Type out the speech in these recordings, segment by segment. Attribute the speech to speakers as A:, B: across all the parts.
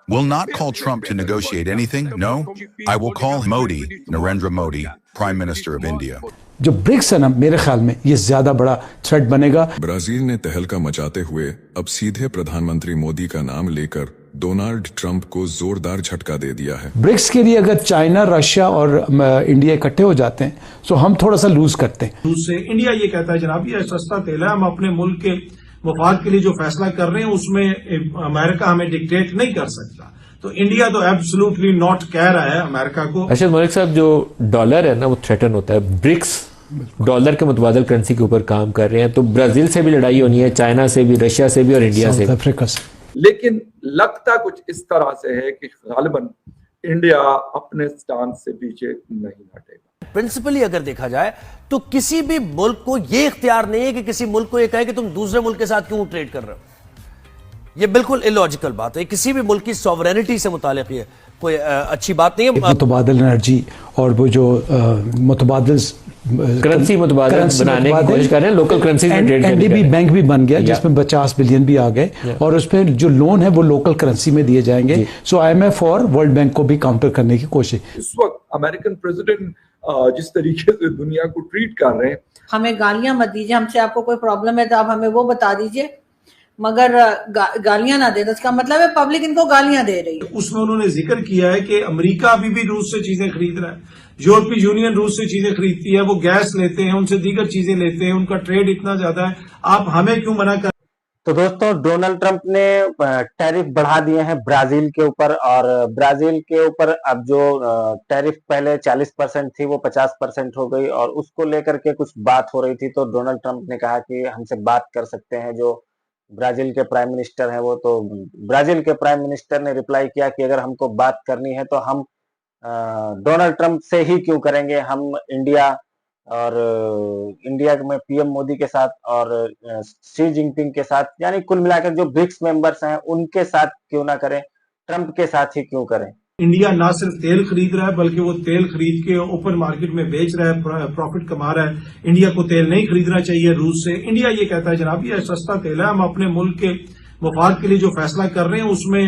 A: will not call Trump to negotiate anything. No, I will call Modi, Narendra Modi, Prime Minister of India.
B: जो BRICS है ना, मेरे ख्याल में ये ज्यादा बड़ा थ्रेट बनेगा।
C: ब्राजील ने तहलका मचाते हुए अब सीधे प्रधानमंत्री मोदी का नाम लेकर डोनाल्ड ट्रंप को जोरदार झटका दे दिया है।
B: ब्रिक्स के लिए अगर चाइना, रशिया और इंडिया इकट्ठे हो जाते हैं तो हम थोड़ा सा लूज करते हैं।
D: दूसरे इंडिया ये कहता है जनाब ये सस्ता तेल है, हम अपने मुल्क के मफाद के लिए जो फैसला कर रहे हैं उसमें अमेरिका हमें डिक्टेट नहीं कर सकता। तो इंडिया तो एब्सोल्युटली नॉट कह रहा है अमेरिका को।
E: अच्छा मलिक साहब, जो डॉलर है ना वो थ्रेटन होता है, ब्रिक्स डॉलर के मुतबादल करेंसी के ऊपर काम कर रहे हैं, तो ब्राजील से भी लड़ाई होनी है, चाइना से भी, रशिया से भी और इंडिया से,
B: अफ्रीका से।
F: लेकिन लगता कुछ इस तरह से है कि गालिबन इंडिया अपने स्टांस से पीछे नहीं हटेगा।
G: प्रिंसिपली अगर देखा जाए तो किसी भी मुल्क को यह इख्तियार नहीं है कि किसी मुल्क को यह कहे कि तुम दूसरे मुल्क के साथ क्यों ट्रेड कर रहे हो। यह बिल्कुल इलॉजिकल बात है, किसी भी मुल्क की सॉवरेनिटी से मुतालिक ये कोई अच्छी बात नहीं है।
B: मुतबादल एनर्जी और वो जो मुतबादल
E: करेंसी बनाने की कोशिश कर रहे हैं, लोकल करेंसी में ट्रेड करने
B: एनडीबी बैंक भी बन गया जिसमें 50 बिलियन भी आ गए और उसमें जो लोन है वो लोकल करेंसी में दिए जाएंगे। सो IMF और वर्ल्ड बैंक को भी काउंटर करने की कोशिश।
F: इस वक्त अमेरिकन प्रेसिडेंट जिस तरीके से दुनिया को ट्रीट कर रहे हैं,
H: हमें गालियां मत दीजिए, हमसे आपको कोई प्रॉब्लम है तो आप हमें वो बता दीजिए, मगर गालियां ना दे। इसका मतलब है पब्लिक इनको गालियां दे रही है।
D: उसमें उन्होंने जिक्र किया है कि अमेरिका अभी भी रूस से चीजें खरीद रहा है, यूरोपीय यूनियन रूस से चीजें खरीदती है, वो गैस लेते हैं, उनसे दीगर चीजें लेते हैं, उनका ट्रेड इतना ज्यादा है, आप हमें क्यों मना कर।
I: तो दोस्तों, डोनाल्ड ट्रंप ने टैरिफ बढ़ा दिए हैं ब्राजील के ऊपर, और ब्राजील के ऊपर अब जो टैरिफ पहले 40% थी वो 50% हो गई, और उसको लेकर के कुछ बात हो रही थी। तो डोनाल्ड ट्रंप ने कहा कि हमसे बात कर सकते हैं जो ब्राजील के प्राइम मिनिस्टर हैं वो। तो ब्राजील के प्राइम मिनिस्टर ने रिप्लाई किया कि अगर हमको बात करनी है तो हम डोनाल्ड ट्रंप से ही क्यों करेंगे, हम इंडिया और इंडिया में पीएम मोदी के साथ और शी जिनपिंग के साथ, यानी कुल मिलाकर जो ब्रिक्स मेंबर्स हैं उनके साथ क्यों ना करें, ट्रंप के साथ ही क्यों करें।
D: इंडिया ना सिर्फ तेल खरीद रहा है बल्कि वो तेल खरीद के ओपन मार्केट में बेच रहा है, प्रॉफिट कमा रहा है। इंडिया को तेल नहीं खरीदना चाहिए रूस से। इंडिया ये कहता है जनाब ये सस्ता तेल है, हम अपने मुल्क के मफाद के लिए जो फैसला कर रहे हैं उसमें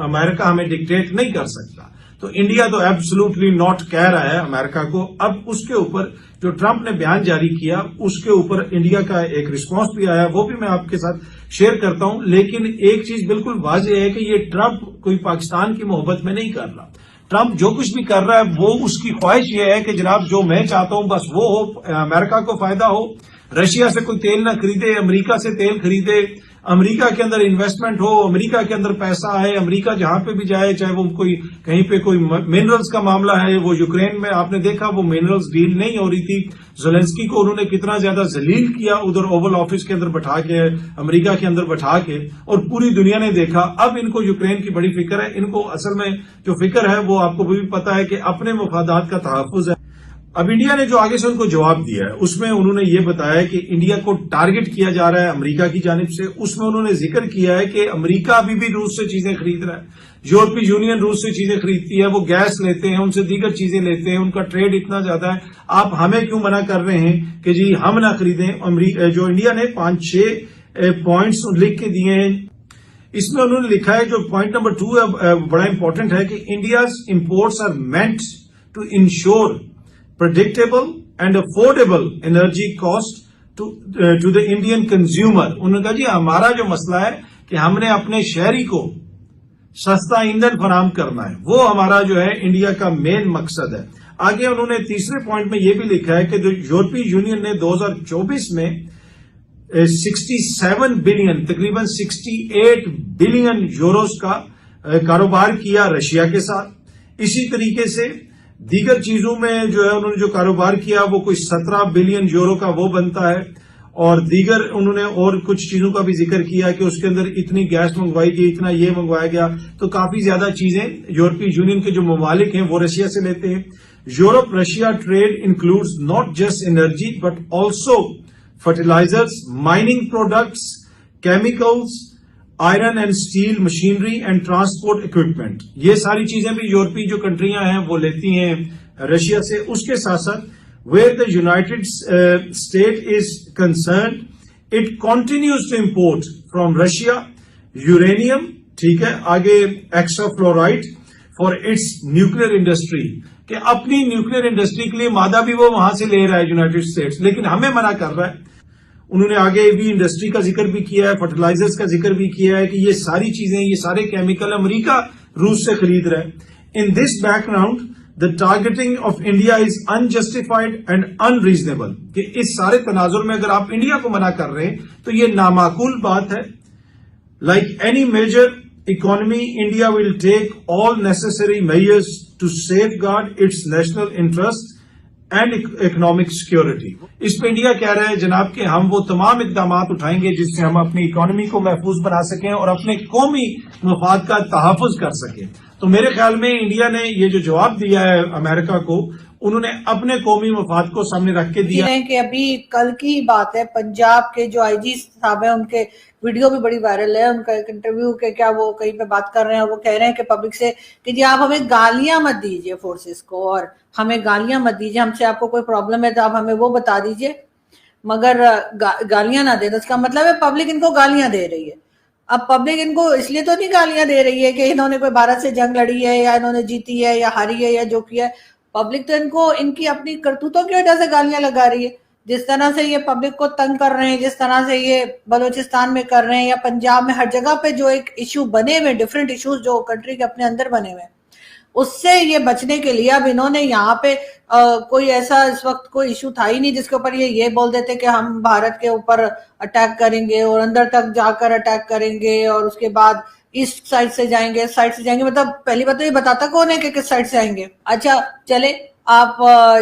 D: अमेरिका हमें डिक्टेट नहीं कर सकता। तो इंडिया तो एब्सोल्युटली नॉट कह रहा है अमेरिका को। अब उसके ऊपर जो ट्रंप ने बयान जारी किया उसके ऊपर इंडिया का एक रिस्पांस भी आया, वो भी मैं आपके साथ शेयर करता हूं। लेकिन एक चीज बिल्कुल वाज़ेह है कि ये ट्रंप कोई पाकिस्तान की मोहब्बत में नहीं कर रहा। ट्रंप जो कुछ भी कर रहा है वो उसकी ख्वाहिश ये है कि जनाब जो मैं चाहता हूं बस वो हो, अमेरिका को फायदा हो, रशिया से कोई तेल ना खरीदे, अमेरिका से तेल खरीदे, अमेरिका के अंदर इन्वेस्टमेंट हो, अमेरिका के अंदर पैसा आए, अमेरिका जहां पे भी जाए, चाहे वो कोई कहीं पे कोई मिनरल्स का मामला है, वो यूक्रेन में आपने देखा वो मिनरल्स डील नहीं हो रही थी, ज़ेलेंस्की को उन्होंने कितना ज्यादा जलील किया उधर ओवल ऑफिस के अंदर बैठा के, अमेरिका के अंदर बैठा के, और पूरी दुनिया ने देखा। अब इनको यूक्रेन की बड़ी फिक्र है, इनको असल में जो फिक्र है वो आपको भी पता है कि अपने मफादात का तहफ्फुज़ है। अब इंडिया ने जो आगे से उनको जवाब दिया है उसमें उन्होंने ये बताया कि इंडिया को टारगेट किया जा रहा है अमेरिका की जानिब से। उसमें उन्होंने जिक्र किया है कि अमेरिका अभी भी रूस से चीजें खरीद रहा है, यूरोपीय यूनियन रूस से चीजें खरीदती है, वो गैस लेते हैं, उनसे दीगर चीजें लेते हैं, उनका ट्रेड इतना ज्यादा है, आप हमें क्यों मना कर रहे हैं कि जी हम ना खरीदें। जो इंडिया ने 5-6 पॉइंट्स लिख के दिए हैं, इसमें उन्होंने लिखा है जो पॉइंट नंबर 2 है बड़ा इंपॉर्टेंट है कि India's imports are meant to ensure predictable and affordable energy cost to the Indian consumer। उन्होंने कहा जी हमारा जो मसला है कि हमने अपने शहरी को सस्ता ईंधन फराहम करना है, वो हमारा जो है इंडिया का मेन मकसद है। आगे उन्होंने तीसरे पॉइंट में ये भी लिखा है कि जो यूरोपीय यूनियन ने 2024 में 67 बिलियन तकरीबन 68 बिलियन यूरोस का कारोबार किया रशिया के साथ। इसी तरीके से दीगर चीजों में जो है उन्होंने जो कारोबार किया वो कोई 17 बिलियन यूरो का वो बनता है, और दीगर उन्होंने और कुछ चीजों का भी जिक्र किया कि उसके अंदर इतनी गैस मंगवाई गई, इतना ये मंगवाया गया। तो काफी ज्यादा चीजें यूरोपीय यूनियन के जो ममालिक हैं वो रशिया से लेते हैं। Europe Russia trade includes not just energy but also fertilisers, mining products, chemicals, iron and steel, machinery and transport equipment. ये सारी चीजें भी यूरोपीय जो कंट्रियां हैं वो लेती हैं रशिया से। उसके साथ साथ where the United State is concerned, it continues to import from Russia uranium, ठीक है, आगे extra fluoride for its nuclear industry, कि अपनी न्यूक्लियर इंडस्ट्री के लिए मादा भी वो वहां से ले रहा है यूनाइटेड स्टेट्स, लेकिन हमें मना कर रहा है। उन्होंने आगे भी इंडस्ट्री का जिक्र भी किया है, फर्टिलाइजर्स का जिक्र भी किया है कि ये सारी चीजें, ये सारे केमिकल अमेरिका रूस से खरीद रहा है। In this background the targeting of India is unjustified and unreasonable, कि इस सारे तनाजुर में अगर आप इंडिया को मना कर रहे हैं तो ये नामाकूल बात है। Like any major economy, India will take all necessary measures to safeguard its national interest and economic security. इस पे इंडिया कह रहा है जनाब कि हम वो तमाम इकदाम उठाएंगे जिससे हम अपनी इकोनॉमी को महफूज बना सकें और अपने कौमी मफाद का तहफ़्फ़ुज़ कर सकें। तो मेरे ख्याल में इंडिया ने ये जो जवाब दिया है अमेरिका को, उन्होंने अपने कौमी मफाद को सामने रख के दिया
H: है। कि अभी कल की बात है, पंजाब के जो आईजी साहब है उनके वीडियो भी बड़ी वायरल है, उनका एक इंटरव्यू के क्या वो कहीं पे बात कर रहे हैं, वो कह रहे हैं कि पब्लिक से कि जी आप हमें गालियां मत दीजिए फोर्सेस को, और हमें गालियां मत दीजिए, हमसे आपको कोई प्रॉब्लम है तो आप हमें वो बता दीजिए, मगर गालियां ना दे। तो इसका मतलब है पब्लिक इनको गालियां दे रही है। अब पब्लिक इनको इसलिए तो नहीं गालियां दे रही है कि इन्होंने कोई भारत से जंग लड़ी है या इन्होंने जीती है या हारी है या जो किया है। पब्लिक तो इनको इनकी अपनी करतूतों की वजह से गालियां लगा रही है। जिस तरह से ये पब्लिक को तंग कर रहे हैं, जिस तरह से ये बलूचिस्तान में कर रहे हैं या पंजाब में, हर जगह पे जो एक इशू बने हुए, डिफरेंट इश्यूज जो कंट्री के अपने अंदर बने हुए, उससे ये बचने के लिए अब इन्होंने यहाँ पे कोई ऐसा इस वक्त कोई इशू था ही नहीं जिसके ऊपर ये बोल देते कि हम भारत के ऊपर अटैक करेंगे और अंदर तक जाकर अटैक करेंगे और उसके बाद ईस्ट साइड से जाएंगे, साइड से जाएंगे। मतलब पहली बात तो ये बताता कौन है कि किस साइड से आएंगे। अच्छा चले, आप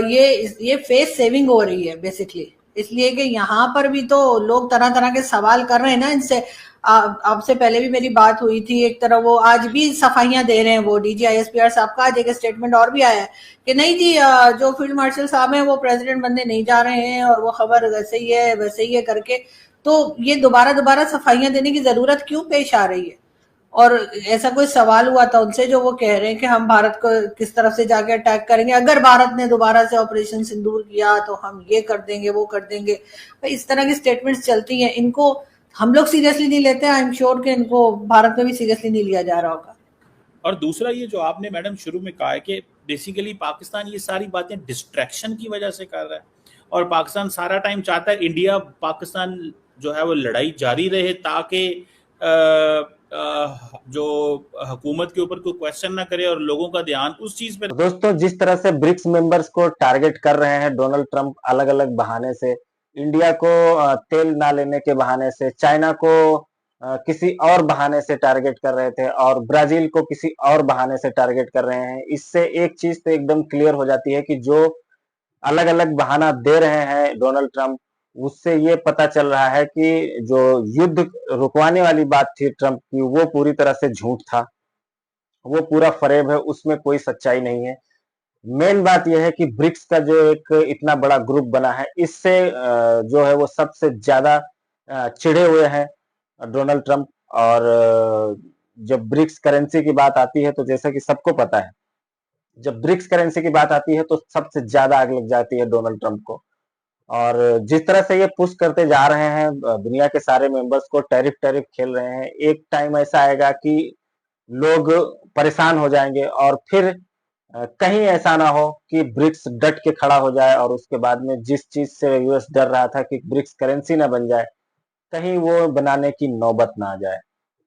H: ये फेस सेविंग हो रही है बेसिकली, इसलिए कि यहाँ पर भी तो लोग तरह तरह के सवाल कर रहे हैं ना इनसे। आपसे पहले भी मेरी बात हुई थी, एक तरह वो आज भी सफाइयां दे रहे हैं, वो DGISPR साहब का आज एक स्टेटमेंट और भी आया है कि नहीं जी जो फील्ड मार्शल साहब हैं वो प्रेसिडेंट बनने नहीं जा रहे हैं और वो खबर वैसे ही है करके। तो ये दोबारा सफाइयां देने की जरूरत क्यों पेश आ रही है? और ऐसा कोई सवाल हुआ था उनसे जो वो कह रहे हैं कि हम भारत को किस तरफ से जाके अटैक करेंगे, अगर भारत ने दोबारा से ऑपरेशन सिंदूर किया तो हम ये कर देंगे वो कर देंगे। इस तरह की स्टेटमेंट्स चलती हैं, इनको हम लोग सीरियसली नहीं लेते। आई एम श्योर कि इनको भारत में भी सीरियसली नहीं लिया जा रहा होगा।
J: और दूसरा ये जो आपने मैडम शुरू में कहा है कि बेसिकली पाकिस्तान ये सारी बातें डिस्ट्रैक्शन की वजह से कर रहा है और पाकिस्तान सारा टाइम चाहता है इंडिया पाकिस्तान जो है वो लड़ाई जारी रहे ताकि जो हुकूमत के ऊपर कोई क्वेश्चन ना करे और लोगों का ध्यान उस चीज पर।
I: दोस्तों जिस तरह से ब्रिक्स मेंबर्स को टारगेट कर रहे हैं डोनाल्ड ट्रंप अलग अलग बहाने से, इंडिया को तेल ना लेने के बहाने से, चाइना को किसी और बहाने से टारगेट कर रहे थे और ब्राजील को किसी और बहाने से टारगेट कर रहे हैं, इससे एक चीज तो एकदम क्लियर हो जाती है कि जो अलग अलग बहाना दे रहे हैं डोनाल्ड ट्रंप, उससे ये पता चल रहा है कि जो युद्ध रुकवाने वाली बात थी ट्रंप की, वो पूरी तरह से झूठ था, वो पूरा फरेब है, उसमें कोई सच्चाई नहीं है। मेन बात यह है कि ब्रिक्स का जो एक इतना बड़ा ग्रुप बना है, इससे जो है वो सबसे ज्यादा चिढ़े हुए हैं डोनाल्ड ट्रंप। और जब ब्रिक्स करेंसी की बात आती है तो जैसा कि सबको पता है, जब ब्रिक्स करेंसी की बात आती है तो सबसे ज्यादा आग लग जाती है डोनाल्ड ट्रंप को। और जिस तरह से ये पुश करते जा रहे हैं दुनिया के सारे मेंबर्स को, टैरिफ खेल रहे हैं, एक टाइम ऐसा आएगा कि लोग परेशान हो जाएंगे और फिर कहीं ऐसा ना हो कि ब्रिक्स डट के खड़ा हो जाए और उसके बाद में जिस चीज से यूएस डर रहा था कि ब्रिक्स करेंसी ना बन जाए, कहीं वो बनाने की नौबत ना आ जाए।